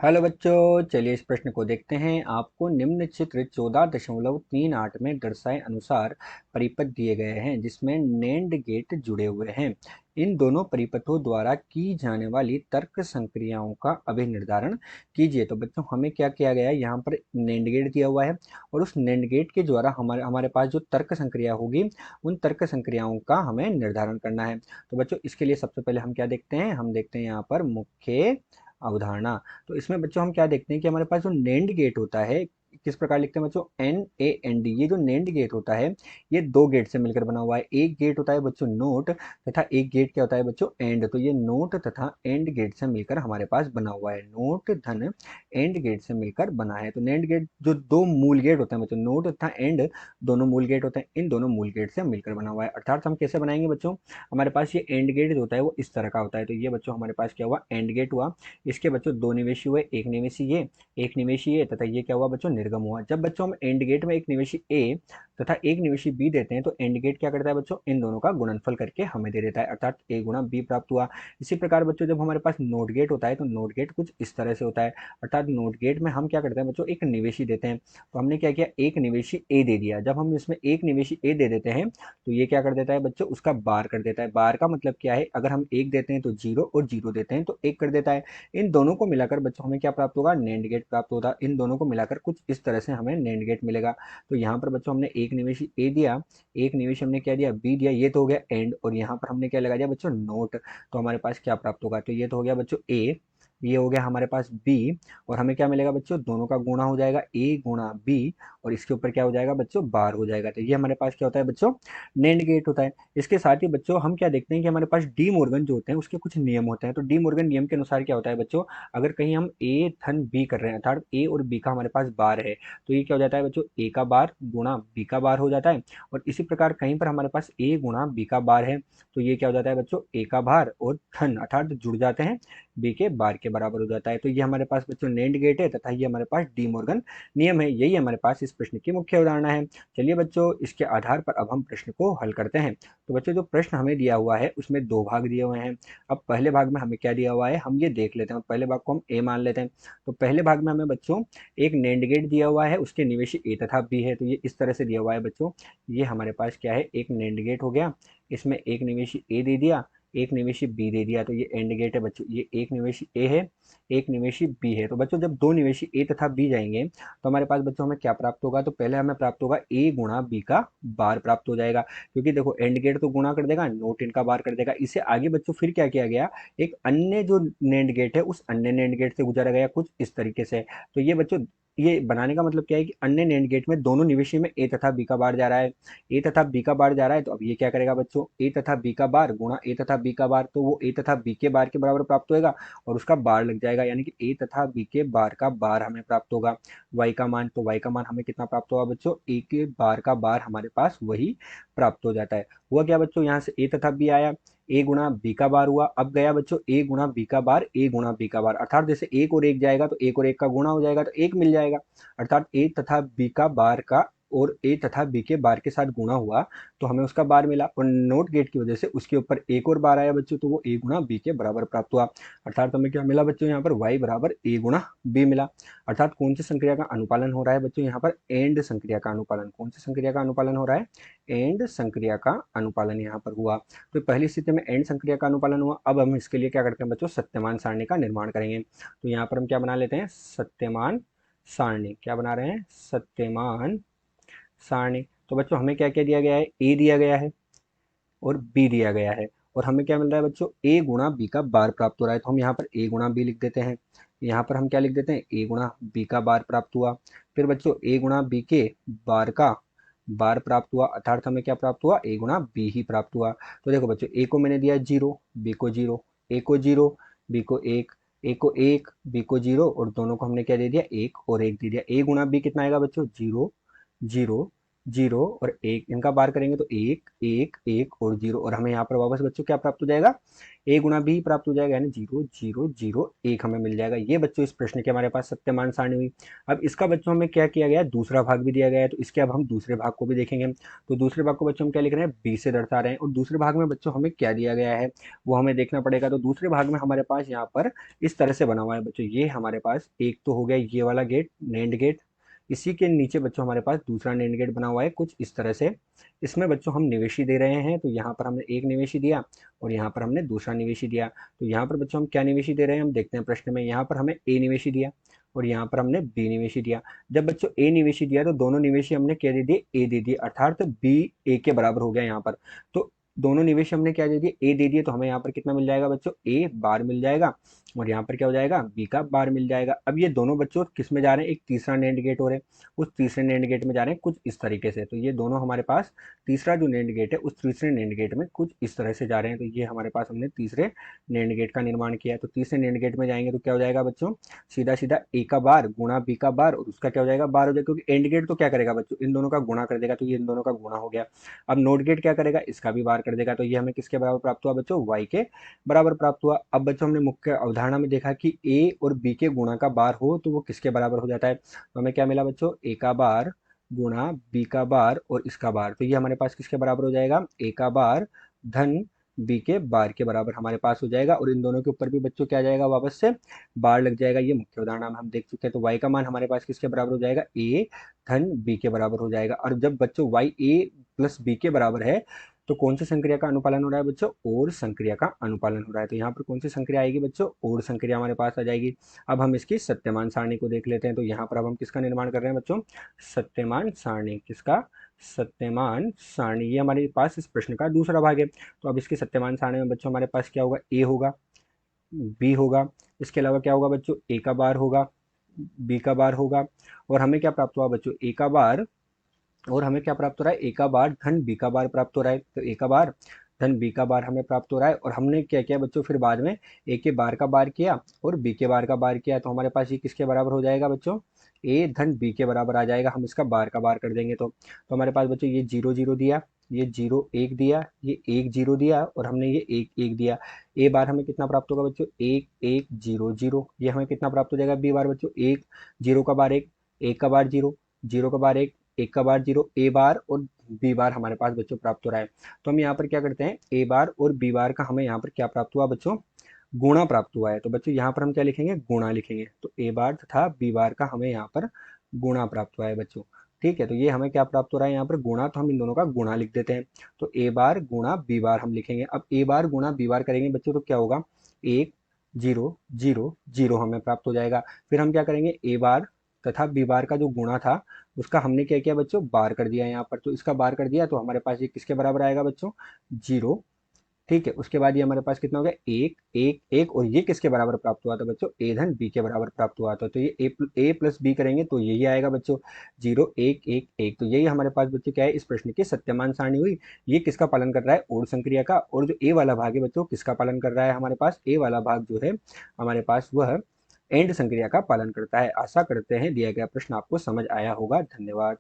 Hello बच्चों, चलिए इस प्रश्न को देखते हैं। आपको निम्न चित्र 14.38 में दर्शाए अनुसार परिपथ दिए गए हैं जिसमें नेंड गेट जुड़े हुए हैं। इन दोनों परिपथों द्वारा की जाने वाली तर्क संक्रियाओं का अभिनिर्धारण कीजिए। तो बच्चों हमें क्या किया गया है, यहाँ पर नेंड गेट दिया हुआ है और उस नेंड गेट के द्वारा हमारे हमारे पास जो तर्क संक्रिया होगी उन तर्क संक्रियाओं का हमें निर्धारण करना है। तो बच्चों इसके लिए सबसे पहले हम क्या देखते हैं, हम देखते हैं यहाँ पर मुख्य अवधारणा। तो इसमें बच्चों हम क्या देखते हैं कि हमारे पास जो नेंड गेट होता है, किस प्रकार लिखते हैं बच्चों, NAND। ये जो नेंड गेट होता है ये दो गेट से मिलकर बना हुआ है। एक गेट होता है बच्चों नोट तथा एक गेट क्या होता है बच्चों, एंड। तो ये नोट तथा एंड गेट से मिलकर हमारे पास बना हुआ है। नोट धन एंड गेट से मिलकर बना है। तो नेंड गेट जो दो मूल गेट होते हैं बच्चों, नोट तथा एंड दोनों मूल गेट होते हैं, इन दोनों मूल गेट से मिलकर बना हुआ है। अर्थात हम कैसे बनाएंगे बच्चों, हमारे पास ये एंड गेट जो होता है वो इस तरह का होता है। तो ये बच्चों हमारे पास क्या हुआ, एंड गेट हुआ। इसके बच्चों दो निवेशी हुए, एक निवेशी ये, एक निवेशी ए, तथा ये क्या हुआ बच्चों, निर्गम हुआ। जब बच्चों हम एंड गेट में एक निवेशी ए तथा एक निवेशी बी देते हैं तो एंड गेट क्या करता है बच्चों, इन दोनों का गुणनफल करके हमें दे देता है, अर्थात ए गुणा बी प्राप्त हुआ। इसी प्रकार बच्चों जब हमारे पास नोट गेट होता है तो नोट गेट कुछ इस तरह से होता है। अर्थात नोट गेट में हम क्या करते हैं बच्चों, एक निवेशी देते हैं। तो हमने क्या किया, एक निवेशी ए दे दिया। जब हम इसमें एक निवेशी ए दे देते हैं तो ये क्या कर देता है बच्चों, उसका बार कर देता है। बार का मतलब क्या है, अगर हम एक देते हैं तो जीरो और जीरो देते हैं तो एक कर देता है। इन दोनों को मिलाकर बच्चों हमें क्या प्राप्त होगा, नेंड गेट प्राप्त होगा। इन दोनों को मिलाकर कुछ इस तरह से हमें नेंड गेट मिलेगा। तो यहाँ पर बच्चों हमने एक निवेशी ए दिया, एक निवेश हमने क्या दिया, बी दिया, ये तो हो गया एंड। और यहाँ पर हमने क्या लगा दिया बच्चों, नोट। तो हमारे पास क्या प्राप्त होगा, तो ये तो हो गया बच्चों ए, ये हो गया हमारे पास बी, और हमें क्या मिलेगा बच्चों, दोनों का गुणा हो जाएगा ए गुणा बी, और इसके ऊपर क्या हो जाएगा बच्चों, बार हो जाएगा। तो ये हमारे पास क्या होता है बच्चों, नेंड गेट होता है। इसके साथ ही बच्चों हम क्या देखते हैं कि हमारे पास डी मॉर्गन जो होते हैं उसके कुछ नियम होते हैं। तो डी मॉर्गन नियम के अनुसार क्या होता है बच्चों, अगर कहीं हम ए धन बी कर रहे हैं, अर्थात ए और बी का हमारे पास बार है, तो ये क्या हो जाता है बच्चों, ए का बार गुणा बी का बार हो जाता है। और इसी प्रकार कहीं पर हमारे पास ए गुणा बी का बार है तो ये क्या हो जाता है बच्चों, ए का बार और धन अर्थात जुड़ जाते हैं, बी के बार के बराबर हो जाता है। तो ये हमारे पास बच्चों नेंड गेट है तथा ये हमारे पास डी मॉर्गन नियम है। यही हमारे पास इस प्रश्न की मुख्य उदाहरणा है। चलिए बच्चों इसके आधार पर अब हम प्रश्न को हल करते हैं। तो बच्चों जो प्रश्न हमें दिया हुआ है उसमें दो भाग दिए हुए हैं। अब पहले भाग में हमें क्या दिया हुआ है, हम ये देख लेते हैं। पहले भाग को हम ए मान लेते हैं। तो पहले भाग में हमें बच्चों एक नेंड गेट दिया हुआ है, उसके निवेशी ए तथा बी है। तो ये इस तरह से दिया हुआ है बच्चों। ये हमारे पास क्या है, एक नेंड गेट हो गया, इसमें एक निवेशी ए दे दिया, एक निवेशी बी दे दिया। तो ये एंड गेट है बच्चों। ये एक निवेशी ए है, एक निवेशी बी है। तो बच्चों जब दो निवेशी ए तथा बी जाएंगे तो हमारे पास बच्चों हमें क्या प्राप्त होगा, तो पहले हमें प्राप्त होगा ए गुणा बी का बार प्राप्त हो जाएगा। क्योंकि देखो एंड गेट तो गुणा कर देगा, नोट इनका बार कर देगा। इससे आगे बच्चों फिर क्या किया गया, एक अन्य जो नेंड गेट है उस अन्य नेंड गेट से गुजारा गया कुछ इस तरीके से। तो ये बच्चों ये बनाने का मतलब क्या है कि अन्य नेंड गेट में दोनों निवेशी में ए तथा बी का बार जा रहा है, ए तथा बी का बार जा रहा है। तो अब ये क्या करेगा बच्चों, ए तथा बी का बार गुणा ए तथा बी का बार, तो वो ए तथा बी के बार के बराबर प्राप्त होगा और उसका बार लग जाएगा, यानी कि ए तथा बी के बार का बार हमें प्राप्त होगा। वाई का मान, तो वाई का मान हमें कितना प्राप्त होगा बच्चों, ए के बार का बार हमारे पास वही प्राप्त हो जाता है। हुआ क्या बच्चों, यहाँ से ए तथा बी आया, ए गुणा बी का बार हुआ। अब गया बच्चों ए गुणा बी का बार, ए गुणा बी का बार, अर्थात जैसे एक और एक जाएगा तो एक और एक का गुणा हो जाएगा तो एक मिल जाएगा। अर्थात ए तथा बी का बार का और ए तथा बी के बार के साथ गुणा हुआ तो हमें उसका बार मिला, और नोट गेट की वजह से उसके ऊपर एक और बार आया बच्चों, तो वो ए गुणा बी के बराबर प्राप्त हुआ। अर्थात हमें क्या मिला बच्चों, यहाँ पर y बराबर ए गुणा बी मिला। अर्थात कौन सी संक्रिया का अनुपालन हो रहा है बच्चों, यहाँ पर एंड संक्रिया का अनुपालन। कौन सी संक्रिया का अनुपालन हो रहा है, एंड संक्रिया का अनुपालन यहाँ पर हुआ। तो पहली स्थिति में एंड संक्रिया का अनुपालन हुआ। अब हम इसके लिए क्या करते हैं बच्चों, सत्यमान सारणी का निर्माण करेंगे। तो यहाँ पर हम क्या बना लेते हैं, सत्यमान सारणी। क्या बना रहे हैं, सत्यमान सारणी। तो बच्चों हमें क्या क्या दिया गया है, ए दिया गया है और बी दिया गया है, और हमें क्या मिल रहा है बच्चों, ए गुणा बी का बार प्राप्त हो रहा है। तो हम यहाँ पर ए गुणा बी लिख देते हैं। यहाँ पर हम क्या लिख देते हैं, ए गुणा बी का बार प्राप्त हुआ। फिर बच्चों ए गुणा बी के बार का बार प्राप्त हुआ, अर्थात हमें क्या प्राप्त हुआ, ए गुणा बी ही प्राप्त हुआ। तो देखो बच्चों ए को मैंने दिया जीरो, बी को जीरो, ए को जीरो, बी को एक, ए को एक, बी को जीरो, और दोनों को हमने क्या दे दिया, एक और एक दे दिया। ए गुणा बी कितना आएगा बच्चों, जीरो जीरो जीरो और एक, इनका बार करेंगे तो एक एक एक और जीरो, और हमें यहाँ पर वापस बच्चों क्या प्राप्त हो जाएगा, ए गुना बी प्राप्त हो जाएगा, यानी जीरो जीरो जीरो एक हमें मिल जाएगा। ये बच्चों इस प्रश्न की हमारे पास सत्यमान सारणी हुई। अब इसका बच्चों हमें क्या किया गया है, दूसरा भाग भी दिया गया है, तो इसके अब हम दूसरे भाग को भी देखेंगे। तो दूसरे भाग को बच्चों हम क्या लिख रहे हैं, बी से दर्शा रहे हैं, और दूसरे भाग में बच्चों हमें क्या दिया गया है वो हमें देखना पड़ेगा। तो दूसरे भाग में हमारे पास यहाँ पर इस तरह से बना हुआ है बच्चों, ये हमारे पास एक तो हो गया ये वाला गेट, नैंड गेट। इसी के नीचे बच्चों हमारे पास दूसरा नैंड गेट बना हुआ है कुछ इस तरह से। इसमें बच्चों हम निवेशी दे रहे हैं, तो यहाँ पर हमने एक निवेशी दिया और यहाँ पर हमने दूसरा निवेशी दिया। तो यहाँ पर बच्चों हम क्या निवेशी दे रहे हैं, हम देखते हैं प्रश्न में। यहाँ पर हमें ए निवेशी दिया और यहाँ पर हमने बी निवेशी दिया। जब बच्चों ए निवेशी दिया तो दोनों निवेशी हमने क्या दे दिए, ए दे दिए, अर्थात बी ए के बराबर हो गया यहाँ पर। तो दोनों निवेश हमने क्या दे दिए, ए दे दिए, तो हमें यहाँ पर कितना मिल जाएगा बच्चों, ए बार मिल जाएगा, और यहाँ पर क्या हो जाएगा, बी का बार मिल जाएगा। अब ये दोनों बच्चों किस में जा रहे हैं, एक तीसरा नैंड गेट हो रहे हैं, उस तीसरे नैंड गेट में जा रहे हैं कुछ इस तरीके से। तो ये दोनों हमारे पास तीसरा जो नैंड गेट है उस तीसरे नैंड गेट में कुछ इस तरह से जा रहे हैं। तो ये हमारे पास हमने तीसरे नैंड गेट का निर्माण किया है। तो तीसरे नैंड गेट में जाएंगे तो क्या हो जाएगा बच्चों, सीधा सीधा ए का बार गुणा बी का बार, और उसका क्या हो जाएगा, बार हो जाएगा, क्योंकि एंड गेट तो क्या करेगा बच्चों, इन दोनों का गुणा कर देगा, तो ये इन दोनों का गुणा हो गया। अब नोट गेट क्या करेगा, इसका भी बार कर देगा, तो ये हमें किसके बराबर प्राप्त हुआ बच्चों, वाई के बराबर प्राप्त हुआ। अब बच्चों हमने मुख्य अवधारणा में देखा कि ए और बी के गुणा का बार हो तो वो किसके बराबर हो जाता है। तो हमें क्या मिला बच्चों, ए का बार गुणा बी का बार और इसका बार, तो ये हमारे पास किसके बराबर हो जाएगा, ए का बार धन बी के बार के बराबर हमारे पास हो जाएगा। और इन दोनों के ऊपर भी बच्चों क्या आ जाएगा, वापस से बार लग जाएगा। ये मुख्य उदाहरण हम देख चुके हैं। तो y का मान हमारे पास किसके बराबर हो जाएगा, a धन b के बराबर हो जाएगा। और जब बच्चों y a प्लस b के बराबर है तो कौन सी संक्रिया का अनुपालन हो रहा है बच्चों, और संक्रिया का अनुपालन हो रहा है। तो यहाँ पर कौन सी संक्रिया आएगी बच्चों, और संक्रिया हमारे पास आ जाएगी। अब हम इसकी सत्यमान सारणी को देख लेते हैं। तो यहाँ पर अब हम किसका निर्माण कर रहे हैं बच्चों, सत्यमान सारणी, किसका, सत्यमान सारणी। ये हमारे पास इस प्रश्न का दूसरा भाग है। तो अब इसकी सत्यमान सारणी में बच्चों हमारे पास क्या होगा, ए होगा, बी होगा, इसके अलावा क्या होगा बच्चों, ए का बार होगा, बी का बार होगा, और हमें क्या प्राप्त हुआ बच्चों, ए का बार, और हमें क्या प्राप्त हो रहा है, ए का बार धन बी का बार प्राप्त हो रहा है। तो ए का बार धन बी का बार हमें प्राप्त हो रहा है। और हमने क्या किया बच्चों, फिर बाद में ए के बार का बार किया और बी के बार का बार किया, तो हमारे पास ये किसके बराबर हो जाएगा बच्चों, ए धन बी के बराबर आ जाएगा। हम इसका बार का बार कर देंगे तो हमारे पास बच्चों ये जीरो जीरो दिया, ये जीरो एक दिया, ये एक जीरो दिया, और हमने ये एक एक दिया। ए बार हमें कितना प्राप्त होगा बच्चों, एक एक जीरो जीरो, ये हमें कितना प्राप्त हो जाएगा, बी बार बच्चों एक, जीरो का बार एक का बार जीरो, जीरो का बार एक का बार जीरो, ए बार और बी बार हमारे पास बच्चों प्राप्त हो रहा है। तो हम यहाँ पर क्या करते हैं, ए बार और बी बार का हमें यहाँ पर क्या प्राप्त हुआ बच्चों, गुणा प्राप्त हुआ है। तो बच्चों यहाँ पर हम क्या लिखेंगे, गुणा लिखेंगे। तो ए बार तथा बी बार का हमें यहाँ पर गुणा प्राप्त हुआ है बच्चों। ठीक है, तो ये हमें क्या प्राप्त हो रहा है यहाँ पर, गुणा, तो हम इन दोनों का गुणा लिख देते हैं। तो ए बार गुणा बी बार हम लिखेंगे। अब ए बार गुणा बी बार करेंगे बच्चों तो क्या होगा, एक जीरो जीरो जीरो हमें प्राप्त हो जाएगा। फिर हम क्या करेंगे, ए बार तथा बी बार का जो गुणा था उसका हमने क्या किया बच्चों, बार कर दिया यहाँ पर। तो इसका बार कर दिया तो हमारे पास ये किसके बराबर आएगा बच्चों, जीरो। ठीक है, उसके बाद ये हमारे पास कितना हो गया, एक एक एक, और ये किसके बराबर प्राप्त हुआ था बच्चों, ए धन बी के बराबर प्राप्त हुआ था। तो ये ए प्लस बी करेंगे तो यही आएगा बच्चों, जीरो एक एक एक। तो यही हमारे पास बच्चों क्या है, इस प्रश्न की सत्यमान सारणी हुई। ये किसका पालन कर रहा है, और संक्रिया का। और जो ए वाला भाग है बच्चों किसका पालन कर रहा है, हमारे पास ए वाला भाग जो है हमारे पास वह एंड संक्रिया का पालन करता है। आशा करते हैं दिया गया प्रश्न आपको समझ आया होगा। धन्यवाद।